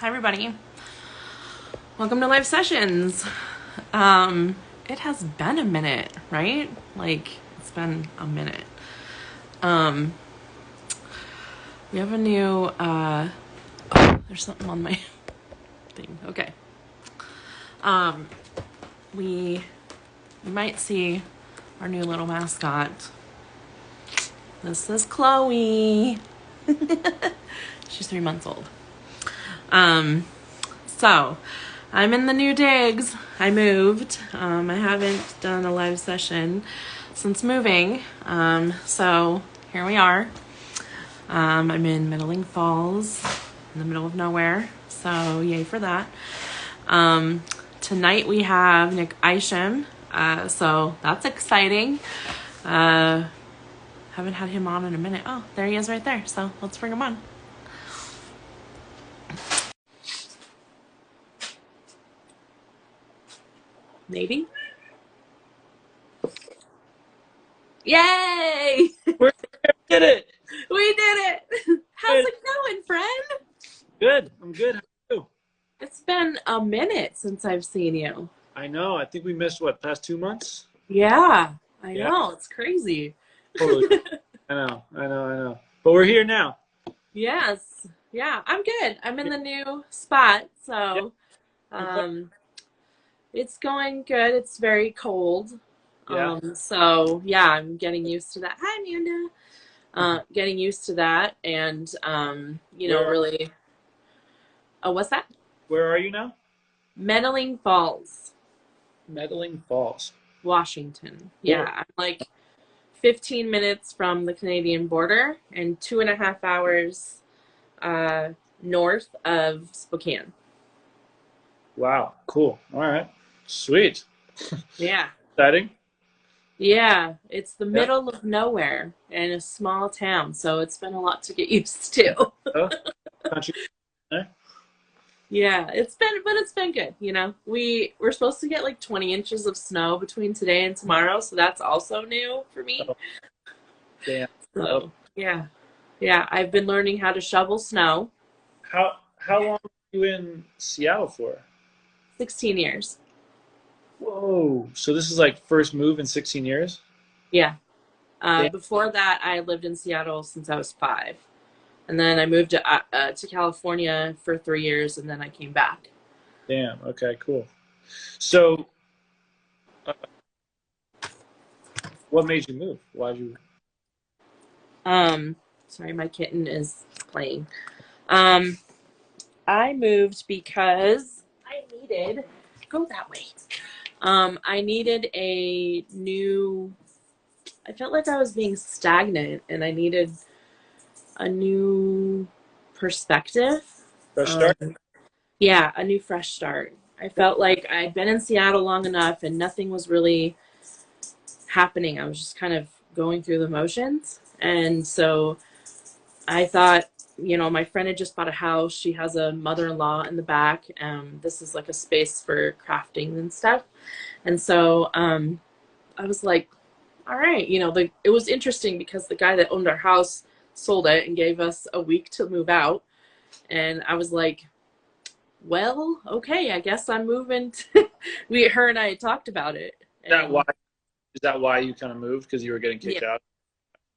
Hi everybody. Welcome to Live Sessions. It has been a minute, right? Like it's been a minute. We have a new there's something on my thing. Okay. You might see our new little mascot. This is Chloe. She's 3 months old. So I'm in the new digs. I moved. I haven't done a live session since moving. So here we are. I'm in Middling Falls, in the middle of nowhere. So yay for that. Tonight we have Nick Isham. So that's exciting. Haven't had him on in a minute. Oh, there he is right there. So let's bring him on. Maybe. Yay! We did it. We did it. How's it going, friend? Good. I'm good. How are you? It's been a minute since I've seen you. I know. I think we missed past 2 months? Yeah, I Yeah. know. It's crazy. Totally. I know. But we're here now. Yes. Yeah, I'm good. I'm in the new spot, so it's going good. It's very cold. Yeah. So yeah, I'm getting used to that. Hi, Amanda. Getting used to that and really. Oh, what's that? Where are you now? Medaling Falls, Medaling Falls. Washington. Yeah, I'm like 15 minutes from the Canadian border and 2.5 hours north of Spokane. Wow. Cool. All right. Sweet. Yeah. Exciting. Yeah, it's the Yeah. middle of nowhere in a small town, so it's been a lot to get used to. Oh, country. Yeah, it's been good, you know. We're supposed to get like 20 inches of snow between today and tomorrow, so that's also new for me. Oh, damn. So, yeah. Yeah, I've been learning how to shovel snow. How long were you in Seattle for? 16 years. Whoa. So this is like first move in 16 years? Yeah. Damn. Before that, I lived in Seattle since I was 5. And then I moved to California for 3 years, and then I came back. Damn. Okay, cool. So uh, what made you move? Why'd you? Sorry, my kitten is playing. I moved because I needed go that way. I needed a new. I felt like I was being stagnant, and I needed a new perspective. Fresh start? Yeah, a new fresh start. I felt like I'd been in Seattle long enough, and nothing was really happening. I was just kind of going through the motions, and so I thought, my friend had just bought a house. She has a mother-in-law in the back. This is like a space for crafting and stuff. And so I was like, all right, it was interesting because the guy that owned our house sold it and gave us a week to move out. And I was like, well, okay, I guess I'm moving. Her and I had talked about it. Is that why you kind of moved? Because you were getting kicked out?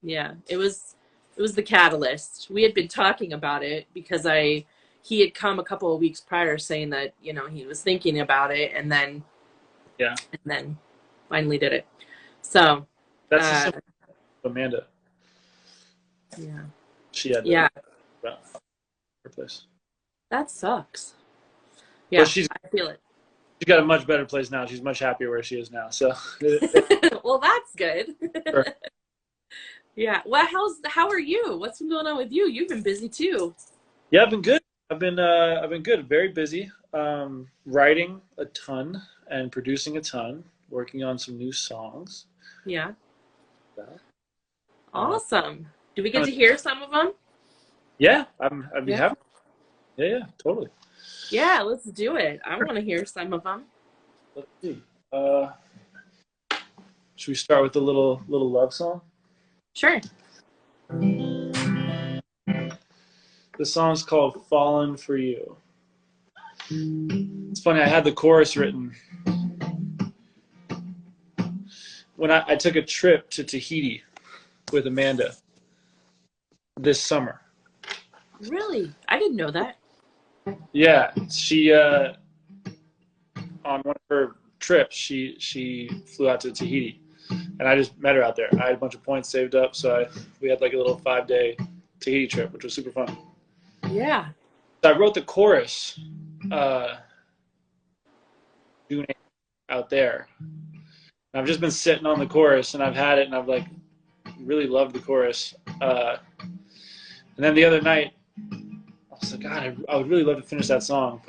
Yeah, it was the catalyst. We had been talking about it because he had come a couple of weeks prior saying that, he was thinking about it and then finally did it. So that's the simple Amanda. Yeah. She had her place. That sucks. Yeah, But I feel it. She's got a much better place now. She's much happier where she is now. So well, that's good. Sure. Yeah. Well, how are you? What's been going on with you? You've been busy too. Yeah, I've been good. I've been good. Very busy. Writing a ton and producing a ton. Working on some new songs. Yeah. Awesome. Do we get to hear some of them? Yeah, I'd be happy. Yeah, totally. Yeah, let's do it. I want to hear some of them. Let's see. Should we start with a little love song? Sure. The song's called "Fallen for You." It's funny. I had the chorus written when I took a trip to Tahiti with Amanda this summer. Really? I didn't know that. Yeah, she on one of her trips, she flew out to Tahiti, and I just met her out there. I had a bunch of points saved up, so we had like a little 5-day Tahiti trip, which was super fun. Yeah. So I wrote the chorus uh, June 8th out there. I've just been sitting on the chorus, and I've had it, and I've like really loved the chorus. And then the other night, I was like, God, I would really love to finish that song.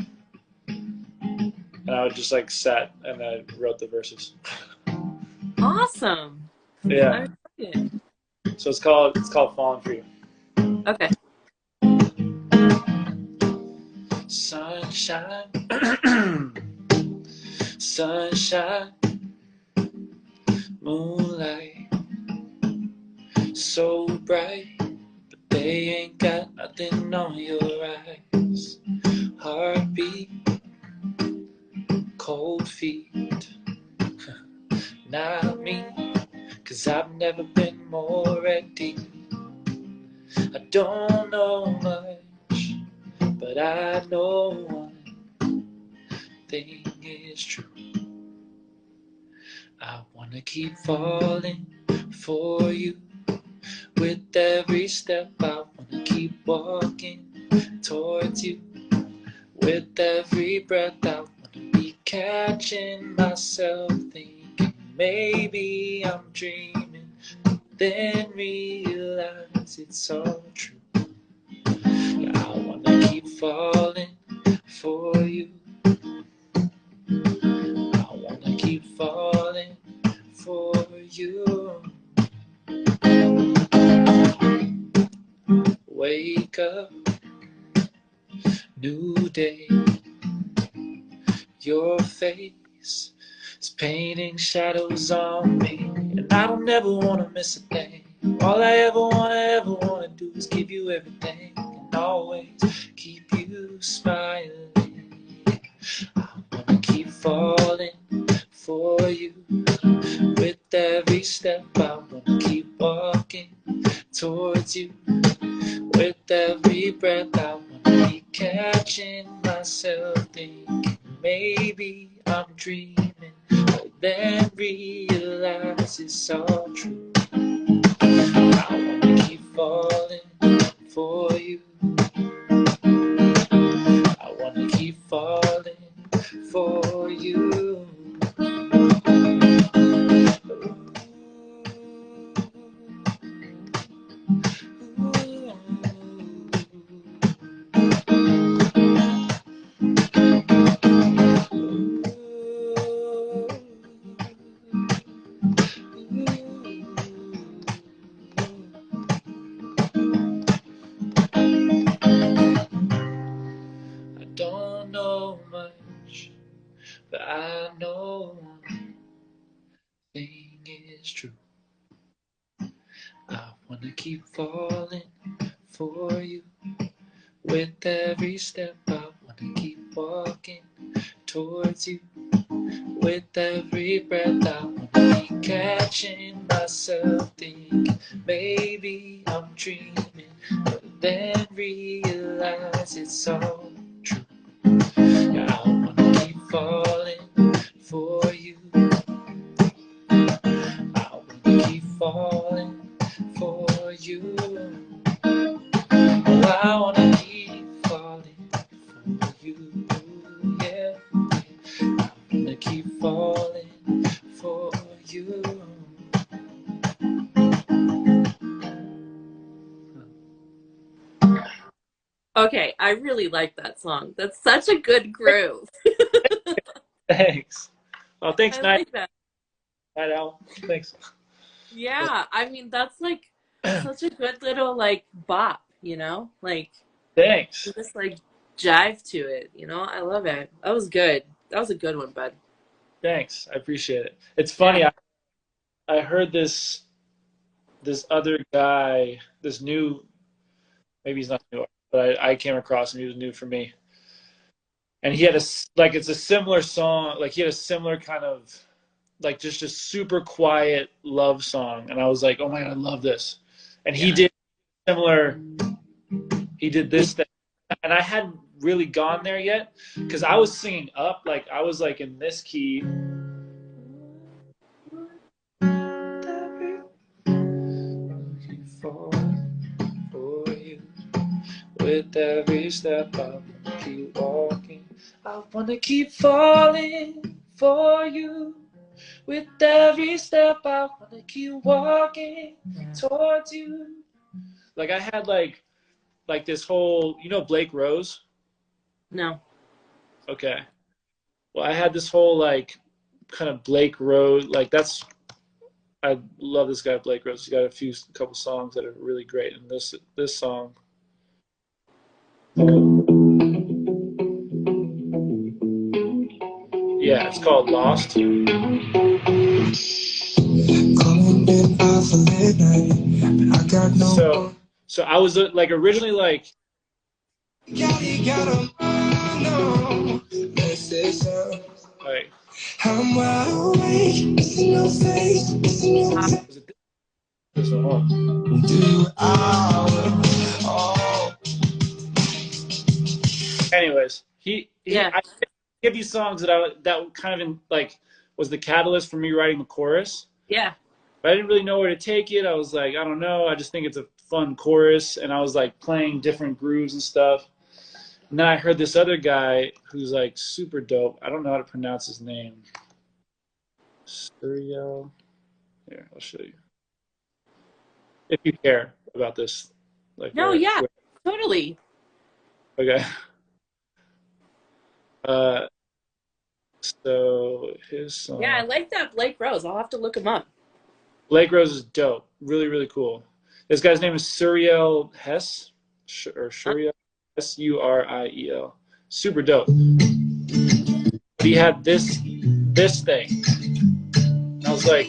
And I would just like sat and I wrote the verses. Awesome. Yeah. I'm excited. So it's called Falling for You. Okay. Sunshine, sunshine, moonlight, so bright, but they ain't got nothing on your eyes. Heartbeat, cold feet, not me, 'cause I've never been more ready. I don't know much, but I know one thing is true. I wanna keep falling for you. With every step I wanna keep walking towards you. With every breath I wanna be catching myself thinking maybe I'm dreaming, then realize it's all true. Yeah, I wanna keep falling for you. I wanna keep falling for you. Wake up, new day. Your face is painting shadows on me, and I don't ever wanna miss a thing. All I ever wanna do is give you everything, and always keep you smiling. I wanna keep falling for you. With every step I wanna keep walking towards you. With every breath I wanna be catching myself thinking maybe I'm dreaming, but then realize it's all true. I wanna keep falling for you. I wanna keep falling for you. I don't know much, but I know one thing is true. I wanna keep falling for you. With every step I wanna keep walking towards you. With every breath I wanna be catching myself thinking maybe I'm dreaming, but then realize it's all true. Yeah, I wanna keep falling for you. I wanna keep falling for you. Oh, I wanna keep falling for you. Yeah, I wanna keep falling for you. Okay, I really like that song. That's such a good groove. Thanks. Well, thanks, I Night like that. Owl. Thanks. Yeah, I mean that's like such a good little like bop, you know? Like you Thanks. just like jive to it, you know? I love it. That was good. That was a good one, bud. Thanks. I appreciate it. It's Yeah. funny. I heard this other guy, this new, maybe he's not new, but I came across him. He was new for me. And he had like it's a similar song. Like he had a similar kind of like just a super quiet love song, and I was like, oh my god, I love this. And he Yeah. did similar. He did this thing, and I hadn't really gone there yet because I was singing up, like I was like in this key. For you, with every step I wanna keep walking. I wanna keep falling for you. With every step I wanna keep walking towards you. Like I had like this whole, you know, Blake Rose. No. Okay. Well, I had this whole like kind of Blake Rose, like that's I love this guy Blake Rose. He's got a couple songs that are really great, and this song. Yeah, it's called Lost. So I was like originally like. Right. Anyways, Yeah. I give you songs that kind of like was the catalyst for me writing the chorus. Yeah. But I didn't really know where to take it. I was like, I don't know. I just think it's a fun chorus, and I was like playing different grooves and stuff. And then I heard this other guy who's like super dope. I don't know how to pronounce his name. Suriel. Here, I'll show you. If you care about this, like No, where. yeah, totally. Okay. Uh, so his song. Yeah, I like that Blake Rose. I'll have to look him up. Blake Rose is dope. Really, really cool. This guy's name is Suriel Hess, or Suriel Suriel. Super dope. But he had this thing. And I was like,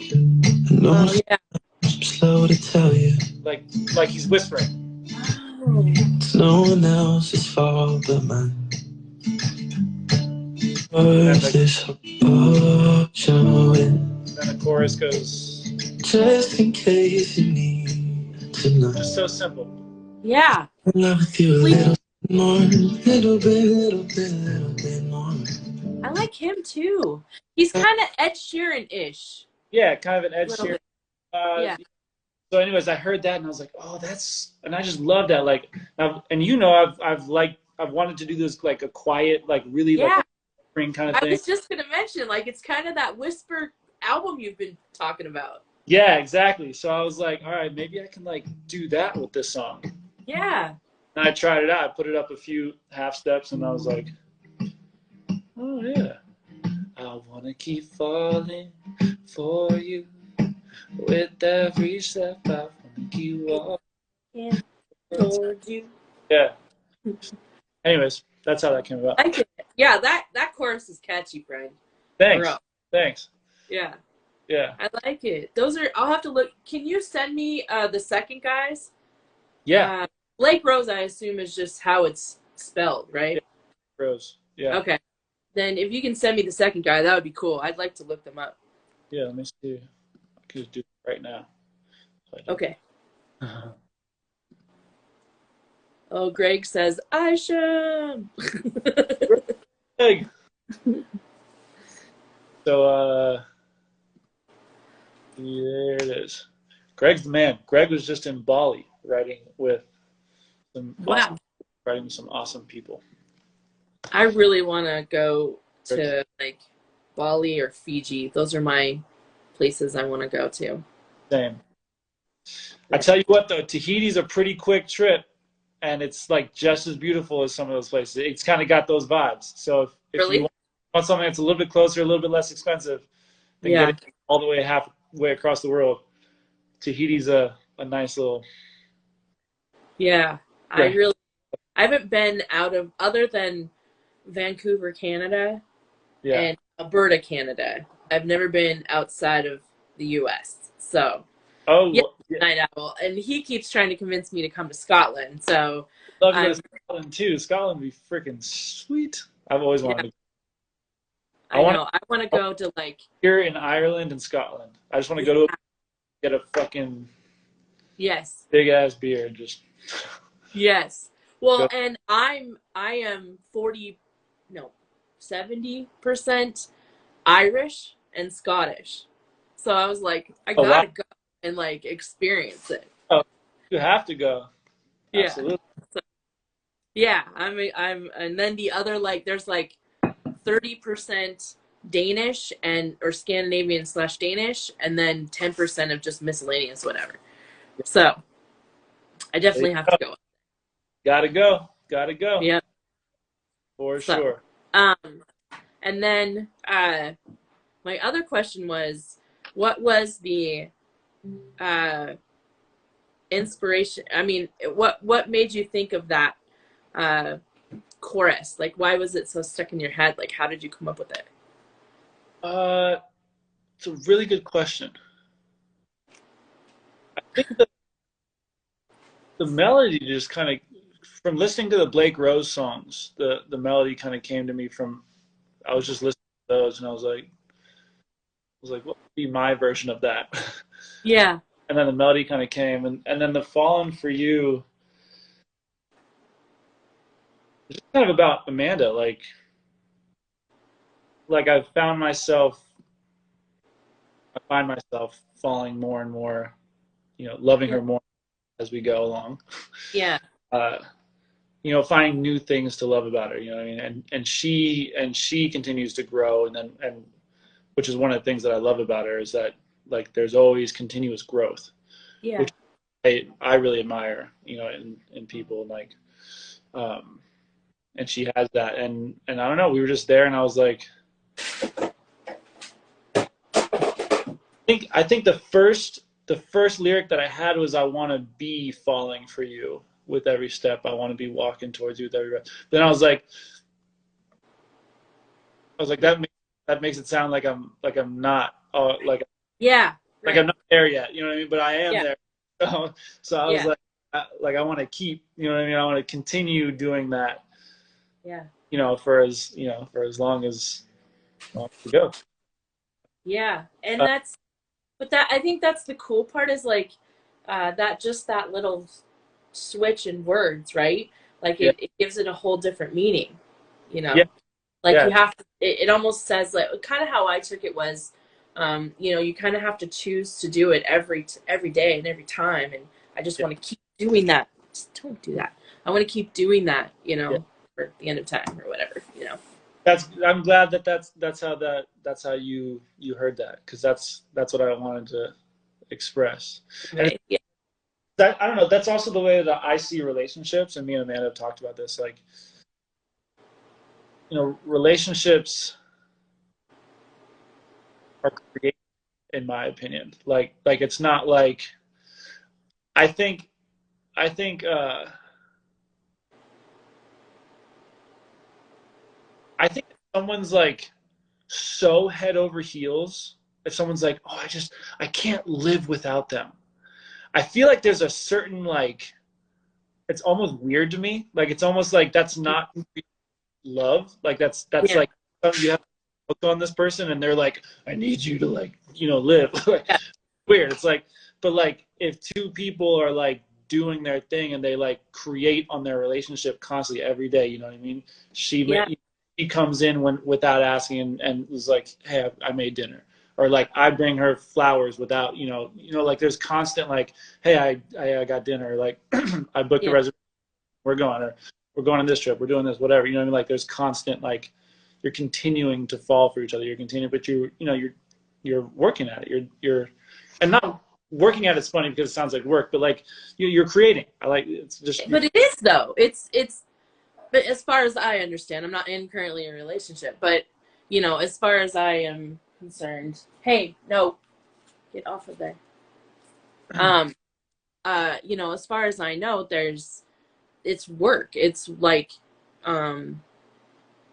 Oh, yeah. Slow to tell you, like he's whispering. Oh. It's no one else's fault but mine. Versus showing. Then the chorus goes. Just in case you need to know. Just so simple. Yeah. I love with you a little more, little bit more. I like him too. He's kind of Ed Sheeran-ish. Yeah, kind of an Ed Sheeran. Yeah. So, anyways, I heard that and I was like, oh, and I just love that. Like, and you know, I've wanted to do this like a quiet, like really Yeah. like spring kind of thing. I was just gonna mention, like, it's kind of that whisper album you've been talking about. Yeah, exactly. So I was like, all right, maybe I can like do that with this song. Yeah. And I tried it out. I put it up a few half steps, and I was like, oh yeah. I wanna keep falling for you. With every step, I wanna keep walking towards you. Yeah. Anyways, that's how that came about. Yeah, that chorus is catchy, friend. Thanks. Thanks. Yeah. Yeah. I like it. I'll have to look. Can you send me the second guy's? Yeah. Blake Rose, I assume, is just how it's spelled, right? Yeah. Rose. Yeah. Okay. Then if you can send me the second guy, that would be cool. I'd like to look them up. Yeah, let me see. I can just do it right now. Okay. Oh, Greg says, Isham. Greg. So, there it is. Greg's the man. Greg was just in Bali writing with some awesome people. I really want to go to like Bali or Fiji. Those are my places I want to go to. Same. I tell you what, though, Tahiti's a pretty quick trip, and it's like just as beautiful as some of those places. It's kind of got those vibes. So if Really? you want something that's a little bit closer, a little bit less expensive, then get it all the way halfway across the world. Tahiti's a nice little. Yeah, I haven't been other than Vancouver, Canada, and Alberta, Canada. I've never been outside of the U.S. So, Night Owl, and he keeps trying to convince me to come to Scotland. So, love to go to Scotland too. Scotland would be freaking sweet. I've always Yeah, wanted to. I I want know. I want to to go to like, here in Ireland and Scotland. I just want to yeah, go to get a fucking yes, big ass beer and just yes. go. Well, and I am 40, no, 70% Irish and Scottish. So I was like, I Oh wow! gotta go and like experience it. Oh, you have to go. Yeah. Absolutely. So, yeah, and then the other like there's like 30% Danish and or Scandinavian slash Danish, and then 10% of just miscellaneous whatever. So I There you definitely have to go. go. Gotta go. Gotta go Yeah. for So, sure. and then my other question was, what was the uh, inspiration? I mean, what made you think of that uh, chorus? Like, why was it so stuck in your head? Like, how did you come up with it? Uh, it's a really good question. I think the melody just kind of from listening to the Blake Rose songs, the melody kind of came to me from I was just listening to those and I was like, what would be my version of that? Yeah. And then the melody kind of came and then the Fallen for You is just kind of about Amanda. Like I find myself falling more and more, loving Yeah. her more as we go along. Yeah. Uh, finding new things to love about her, you know what I mean? And she continues to grow and which is one of the things that I love about her is that like there's always continuous growth, Yeah. which I really admire, in people um and she has that and I don't know, we were just there and I was like I think the first lyric that I had was I want to be falling for you with every step. I want to be walking towards you with every breath. Then I was like that makes it sound like I'm not Yeah. like I'm Right. not there yet. You know what I mean? But I am Yeah. there. So I was Yeah. like I want to keep. You know what I mean? I want to continue doing that. Yeah. For as long as we go. Yeah. And Uh, that's, but that, I think that's the cool part is like, that just that little switch in words, right? Like yeah, it gives it a whole different meaning, you yeah, know? Like yeah, you have to, it almost says like, kind of how I took it was, you kind of have to choose to do it every day and every time. And I just yeah, want to keep doing that. Just don't do that. I want to keep doing that, yeah. for the end of time or whatever. I'm glad that's how you heard that because that's what I wanted to express. And Right. Yeah. that I don't know. That's also the way that I see relationships, and me and Amanda have talked about this. Like, relationships are created, in my opinion. Like it's not like I think I think I think if someone's like so head over heels. If someone's like, oh, I can't live without them. I feel like there's a certain it's almost weird to me. Like it's almost like that's not love. Like that's Yeah. like you have hooked on this person and they're like, I need you to live. Like, Yeah. weird. It's like, but like if two people are like doing their thing and they like create on their relationship constantly every day, you know what I mean? Yeah. She comes in without asking and was like, hey, I made dinner. Or like I bring her flowers without, like there's constant like, hey, I got dinner. Like I booked the Yeah. reservation. We're going, or we're going on this trip. We're doing this, whatever. You know what I mean? Like there's constant like you're continuing to fall for each other. You're continuing, but you're working at it. And not working at it's funny because it sounds like work, but like you're creating. I like it's just you're But it is though. It's but as far as I understand, I'm not in currently a relationship, but as far as I am concerned, hey, no, get off of there. Um, as far as I know, it's work. It's like, um,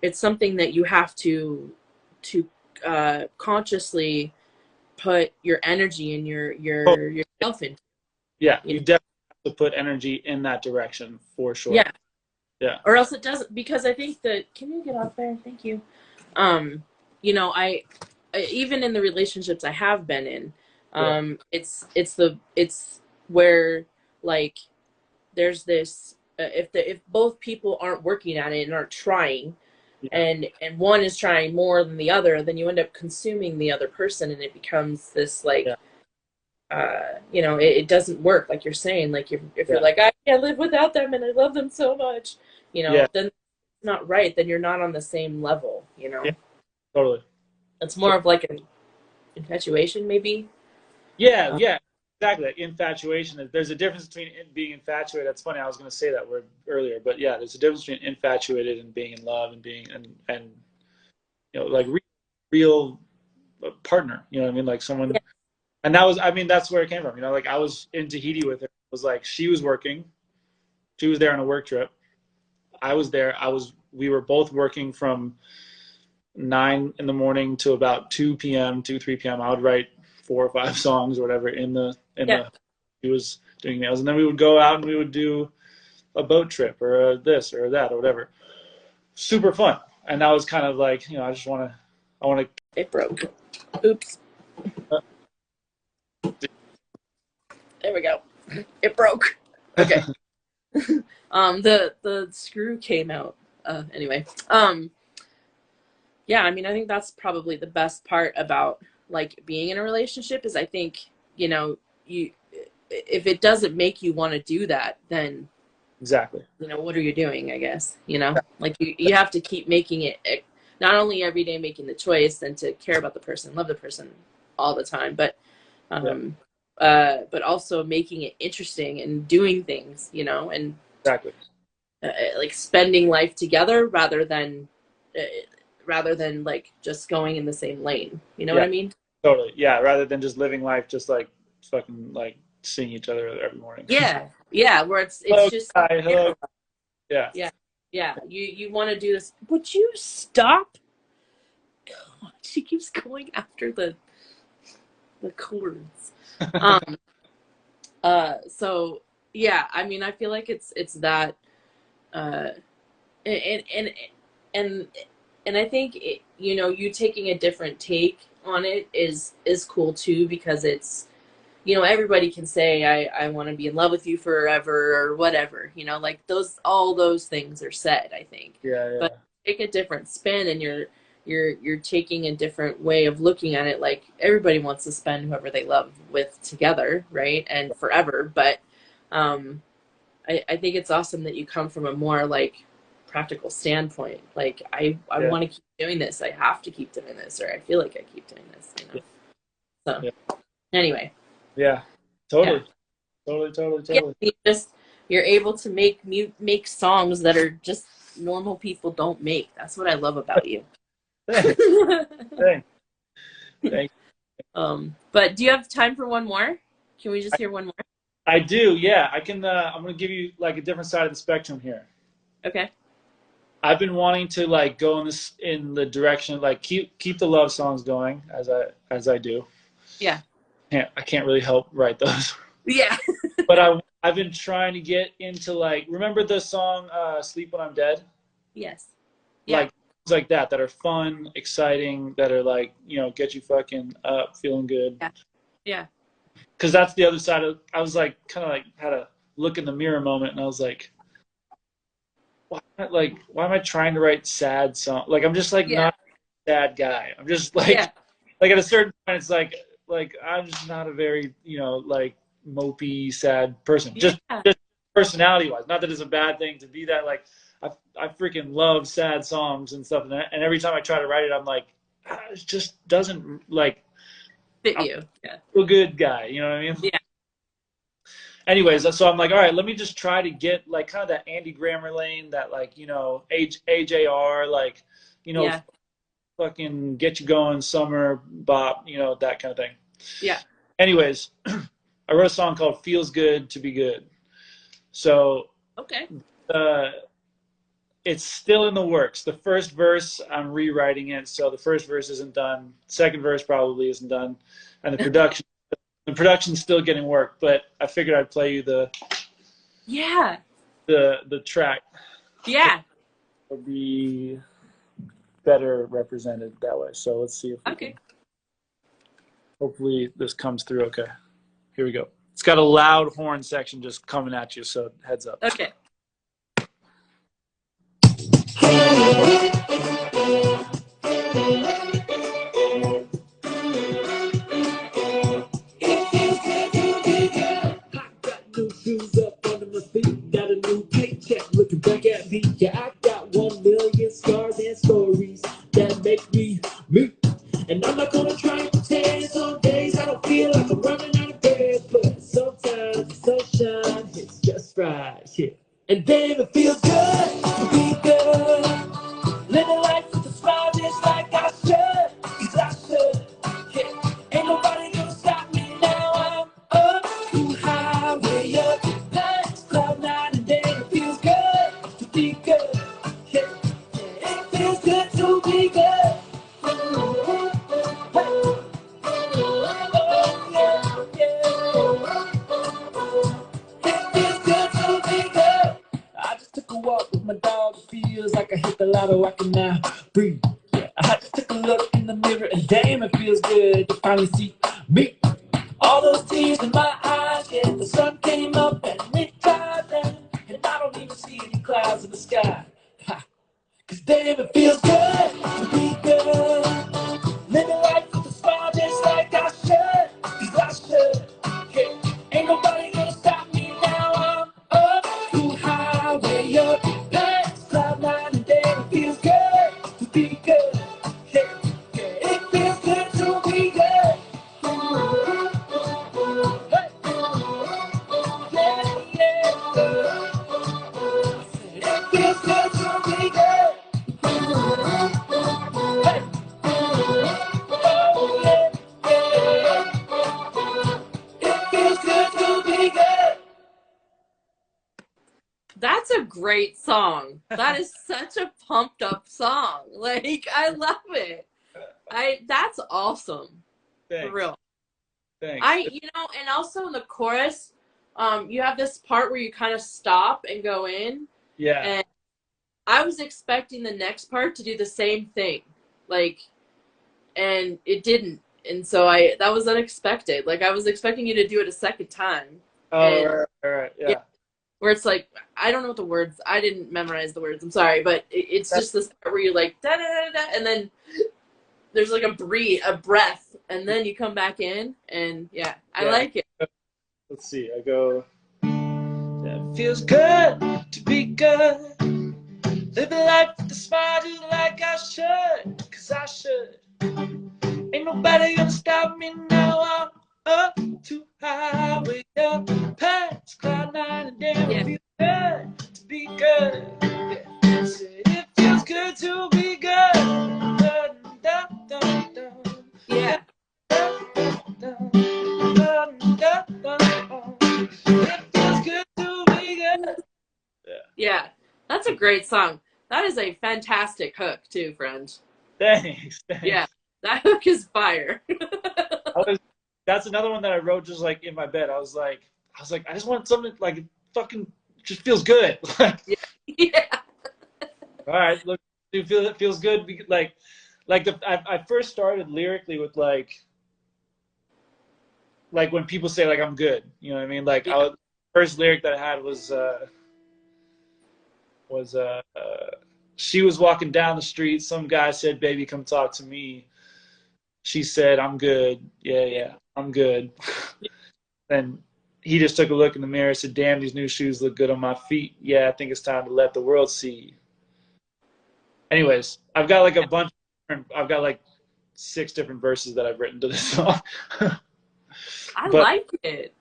it's something that you have to consciously put your energy and yourself into. yeah, You you know? definitely have to put energy in that direction for sure. Yeah, Yeah. Or else it doesn't, because I think that, can you get off there? Thank you. Um, you know, I even in the relationships I have been in, Yeah. it's where like there's this if both people aren't working at it and aren't trying, Yeah. and one is trying more than the other, then you end up consuming the other person, and it becomes this like Yeah. you know, it doesn't work, like you're saying, like if you're Yeah. like, I can't live without them and I love them so much, you Yeah. know, then it's not right, then you're not on the same level, you Yeah. know. Totally. It's more of like an infatuation maybe. Yeah, yeah, exactly. Like infatuation. There's a difference between being infatuated. That's funny. I was going to say that word earlier, but yeah, there's a difference between infatuated and being in love and being and like real partner. You know what I mean? Like someone. Yeah, And that was, I mean, that's where it came from. You know, like I was in Tahiti with her. It was like she was working. She was there on a work trip. I was there. We were both working from 9 in the morning to about 2 p.m., 3 p.m. I would write 4 or 5 songs or whatever in yeah, the he was doing nails, and then we would go out and we would do a boat trip or a this or that or whatever. Super fun, and that was kind of like I want it broke. Oops, to. there we go. It broke. Okay. The screw came out. Anyway. Yeah, I mean, I think that's probably the best part about like being in a relationship is I think, you know, you if it doesn't make you want to do that, then Exactly. you know, what are you doing, I guess, you know? Like you have to keep making it not only every day making the choice and to care about the person, love the person all the time, Yeah. um but also making it interesting and doing things, you know, and Exactly. like spending life together uh, rather than like just going in the same lane. You know what Yeah. I mean? Totally. Yeah. Rather than just living life, just like fucking like seeing each other every morning. Yeah, yeah. Where it's Hello, just hi. Hello. Yeah. yeah, yeah. You want to do this? Would you stop? God, she keeps going after the chords. Um. So yeah, I mean, I feel like it's that. Uh. And and and I think you know, you taking a different take on it is cool too, because it's, you know, everybody can say I want to be in love with you forever or whatever, you know, like all those things are said, I think. Yeah. But Yeah. take a different spin, and you're taking a different way of looking at it. Like everybody wants to spend whoever they love with together, right? And forever. But um I think it's awesome that you come from a more like practical standpoint. Like I Yeah. want to keep doing this. I have to keep doing this, or I feel like I keep doing this, you know. So Yeah. anyway, Yeah. yeah, Totally. Totally. Totally. yeah. Totally. You're able to make songs that are just normal people don't make. That's what I love about you. Thanks. Thanks. Thanks. But do you have time for one more? Can we just hear one more? I do, yeah. I can. I'm gonna give you like a different side of the spectrum here. Okay. I've been wanting to like go in the direction like keep the love songs going as I do. Yeah. I can't really help write those, Yeah. but I've been trying to get into like remember the song "Sleep When I'm Dead," Yes. Yeah. like things like that are fun, exciting, that are like get you fucking up, feeling good. Yeah. Yeah. Because that's the other side of. I was like kind of like had a look in the mirror moment, and I was like why am I trying to write sad song? Like I'm just like Yeah. not a sad guy. I'm just Yeah. like at a certain point it's like I'm just not a very like mopey sad person. Yeah. Just personality wise. Not that it's a bad thing to be that like I freaking love sad songs and stuff, and every time I try to write it I'm like it just doesn't like Fit I'm you. Yeah. a good guy. You know what I mean? Yeah. Anyways, so I'm like, all right, let me just try to get like kind of that Andy Grammer lane, that like AJR, like Yeah. fucking get you going, summer bop, that kind of thing. Yeah. Anyways, I wrote a song called "Feels Good to Be Good." So Okay. it's still in the works. The first verse, I'm rewriting it, so the first verse isn't done. Second verse probably isn't done, and the production's still getting work. But I figured I'd play you Yeah. the track. Yeah. It'll be better represented that way. So let's see if we Okay. can. Hopefully this comes through okay. Here we go. It's got a loud horn section just coming at you, so heads up. Okay. New shoes up under my feet, got a new paycheck looking back at me. Yeah, I got 1,000,000 scars and stories that make me me. And I'm not gonna try and pretend. Some days I don't feel like I'm running out of breath, but sometimes the sunshine hits just right, yeah. And baby, it feels good to be good. Living life with a smile just like I should, 'cause I should. Yeah. Ain't nobody gonna stop me now. I'm up too high, way up. Lights, cloud nine, and then it feels good to be good. Yeah. It feels good to be good. Oh, yeah, yeah. It feels good to be good. I just took a walk with my dog. It feels like I hit the lotto. I can now breathe. Yeah. I just took a look in the mirror and damn, it feels good to finally see me. All those tears in my eyes, yeah. The sun came up and it dried down, and I don't even see any clouds in the sky. Ha. 'Cause damn, it feels good to be good. Living life with a smile just like I should, 'cause I should. Yeah. Ain't nobody gonna stop me now. I'm up too high, way up. Past cloud nine, and then it feels good to be good. Yeah. Yeah. It feels good to be good. Hey. Yeah, yeah. It feels good to be good. Hey. Oh, yeah, yeah. It feels good to be good. That's a great song. That is such a pumped up song. Like, I love it. That's awesome. For Thanks. real. Thanks. And also in the chorus, you have this part where you kind of stop and go in, Yeah. and I was expecting the next part to do the same thing, like, and it didn't, and so that was unexpected. Like, I was expecting you to do it a second time, Oh, and right. yeah, Yeah. where it's like, I don't know what the words. I didn't memorize the words. I'm sorry, but it's just this part where you're like da da da da, and then there's like a breath, and then you come back in, and yeah, I like it. Let's see. I go. It feels good to be good. Living life with a smile just like I should, 'cause I should. Ain't nobody gonna stop me now. I'm up too high, way up past cloud nine, and damn, Yeah. it feels good to be good. Yeah. Said it feels good to be good. Dun, dun, dun, dun. Yeah. Dun, dun, dun, dun, dun, dun. It feels good to be good. Yeah. That's a great song. That is a fantastic hook too, friend. Thanks. Yeah. That hook is fire. That's another one that I wrote just like in my bed. I was like, I just want something like fucking just feels good. Yeah. Yeah. All right, look, it feels good. I first started lyrically with like when people say like I'm good. You know what I mean? Like Yeah. first lyric that I had was she was walking down the street. Some guy said, "Baby, come talk to me." She said, "I'm good." Yeah, I'm good. And he just took a look in the mirror and said, "Damn, these new shoes look good on my feet. Yeah, I think it's time to let the world see." Anyways, I've got like a bunch of I've got like 6 different verses that I've written to this song. I But like it.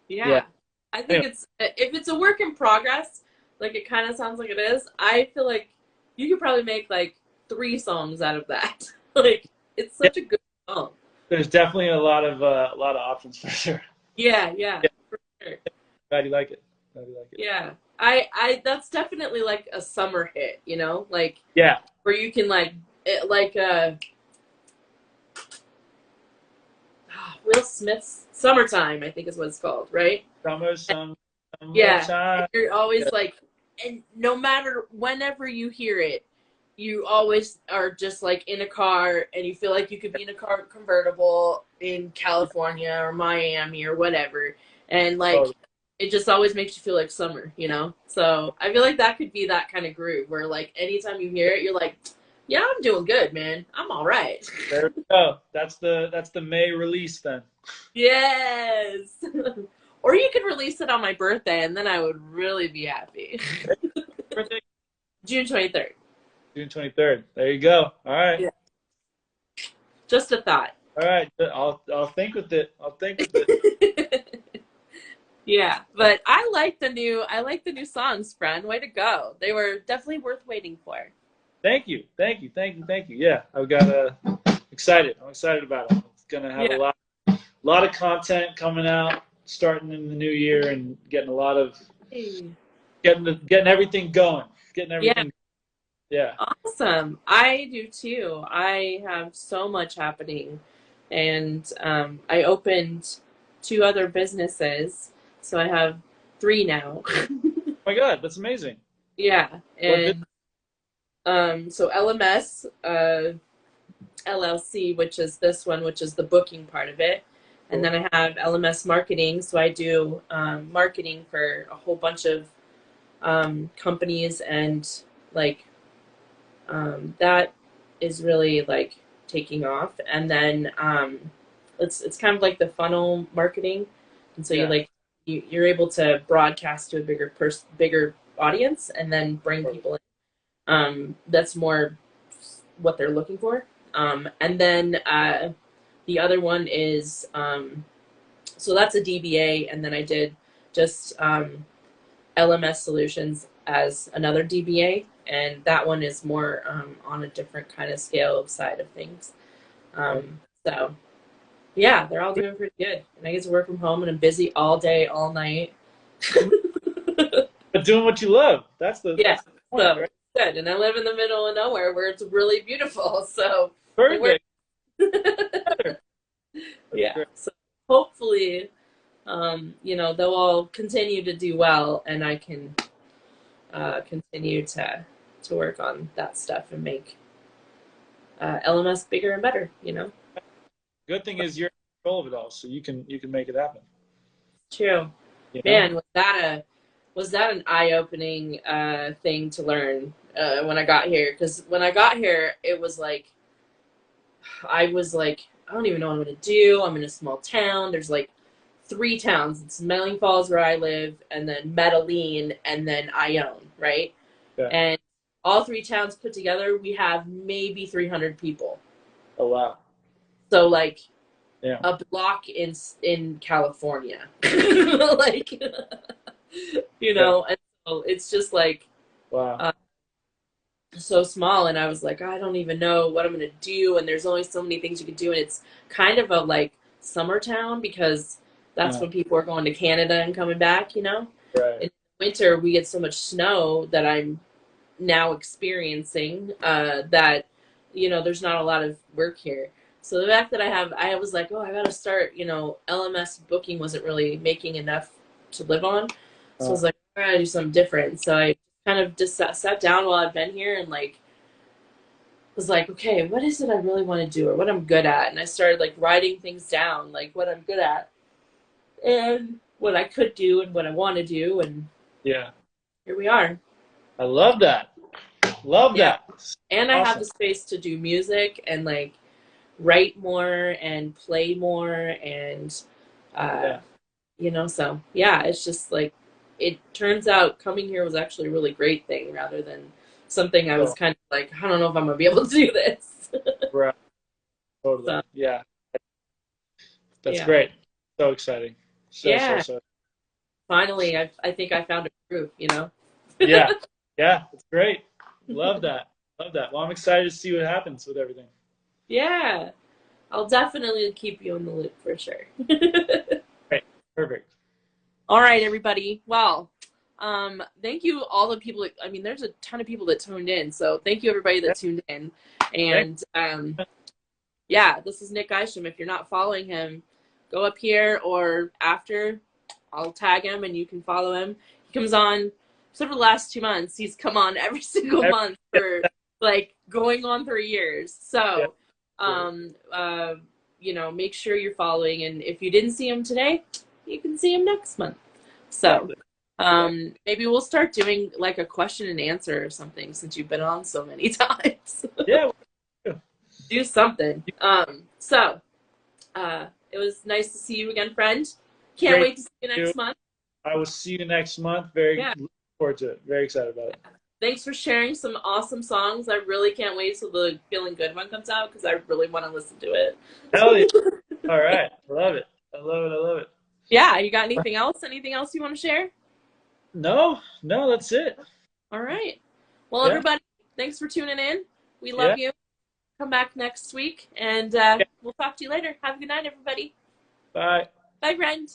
yeah, Yeah. I think anyway, if it's a work in progress, like it kind of sounds like it is, I feel like you could probably make like 3 songs out of that. Like, it's yeah, such a good song. there's definitely a lot of options for sure. Yeah, yeah, Yeah, for sure. glad you like it. Glad you like it. Yeah. That's definitely like a summer hit, like Yeah, where you can Will Smith's Summertime, I think is what it's called, right? summer, Yeah. And summertime. you're always like and no matter whenever you hear it, you always are just like in a car and you feel like you could be in a car convertible in California or Miami or whatever. And like Oh, it just always makes you feel like summer, you know? So I feel like that could be that kind of groove where like anytime you hear it, you're like, yeah, I'm doing good, man. I'm all right. there we go. That's the May release then. Yes. Or you could release it on my birthday and then I would really be happy. Birthday, June 23rd. June 23rd. There you go. All right. Yeah. Just a thought. All right. I'll think with it. I'll think with it. Yeah, but I like the new songs, friend. Way to go. They were definitely worth waiting for. Thank you. Thank you. Thank you. Thank you. Yeah, I've got excited. I'm excited about it. It's gonna have Yeah. a lot of content coming out starting in the new year and getting a lot of getting everything going. Getting Yeah, everything. Yeah. awesome. I do too. I have so much happening. And I opened two other businesses. So I have three now. Oh my God, that's amazing. Yeah. What bit? And so LMS, LLC, which is this one, which is the booking part of it. And then I have LMS marketing. So I do marketing for a whole bunch of companies, and like that is really like taking off. And then it's kind of like the funnel marketing, and so you Yeah. like you're able to broadcast to a bigger audience, and then bring people in. That's more what they're looking for. And then the other one is so that's a DBA, and then I did just LMS solutions as another DBA, and that one is more on a different kind of scale of side of things. So yeah, they're all doing pretty good, and I get to work from home, and I'm busy all day, all night. But doing what you love. Yeah, That's the point, so right? good, and I live in the middle of nowhere where it's really beautiful, so it works. Perfect. That's Yeah, great. so hopefully, they'll all continue to do well, and I can continue to work on that stuff and make LMS bigger and better. Good thing is you're in control of it all, so you can make it happen. True, You know? man. Was that an eye-opening thing to learn when I got here? Because when I got here, it was like I was like, I don't even know what I'm gonna do. I'm in a small town. There's like three towns. It's Smelling Falls where I live, and then Medellin, and then Ione, right? Yeah. And all three towns put together, we have maybe 300 people. Oh wow. So like Yeah. a block in California, like Yeah. and so it's just like Wow. uh, so small. And I was like, I don't even know what I'm gonna do. And there's only so many things you could do, and it's kind of a like summer town because that's Uh, when people are going to Canada and coming back. right. In winter we get so much snow that I'm now experiencing that there's not a lot of work here. So the fact that I was like, oh, I gotta start. LMS booking wasn't really making enough to live on, so I Uh, was like, I gotta do something different. So I kind of just sat down while I've been here and like was like, okay, what is it I really want to do or what I'm good at? And I started like writing things down, like what I'm good at and what I could do and what I want to do, and yeah. here we are. I love that. Love Yeah. that. And I have Awesome. the space to do music and like write more and play more, and uh Yeah. so yeah, it's just like it turns out coming here was actually a really great thing rather than something I was So kind of like, I don't know if I'm gonna be able to do this. right. Totally. So Yeah. That's yeah. great. So exciting. So Yeah, so. finally I think I found a groove. Yeah. Yeah. It's great. Love that. Love that. Well, I'm excited to see what happens with everything. Yeah, I'll definitely keep you in the loop for sure. Great. Perfect. All right, everybody. Well, thank you all the people I mean, there's a ton of people that tuned in, so thank you everybody Yeah. that tuned in. Thanks. And yeah, this is Nick Isham. If you're not following him, go up here or after. I'll tag him and you can follow him. He comes on for the last 2 months, he's come on every single month for like going on 3 years. So, you know, make sure you're following. And if you didn't see him today, you can see him next month. So, maybe we'll start doing like a question and answer or something since you've been on so many times. Yeah. Do something. It was nice to see you again, friend. Can't wait to see you next month. I will see you next month. Looking forward to it. Very excited about it. Thanks for sharing some awesome songs. I really can't wait till the Feeling Good one comes out because I really want to listen to it. Hell yeah. All right. I love it. I love it. Yeah. You got anything else? Anything else you want to share? No, that's it. All right. Well, everybody, thanks for tuning in. We love you. Come back next week, and we'll talk to you later. Have a good night, everybody. Bye. Bye, friend.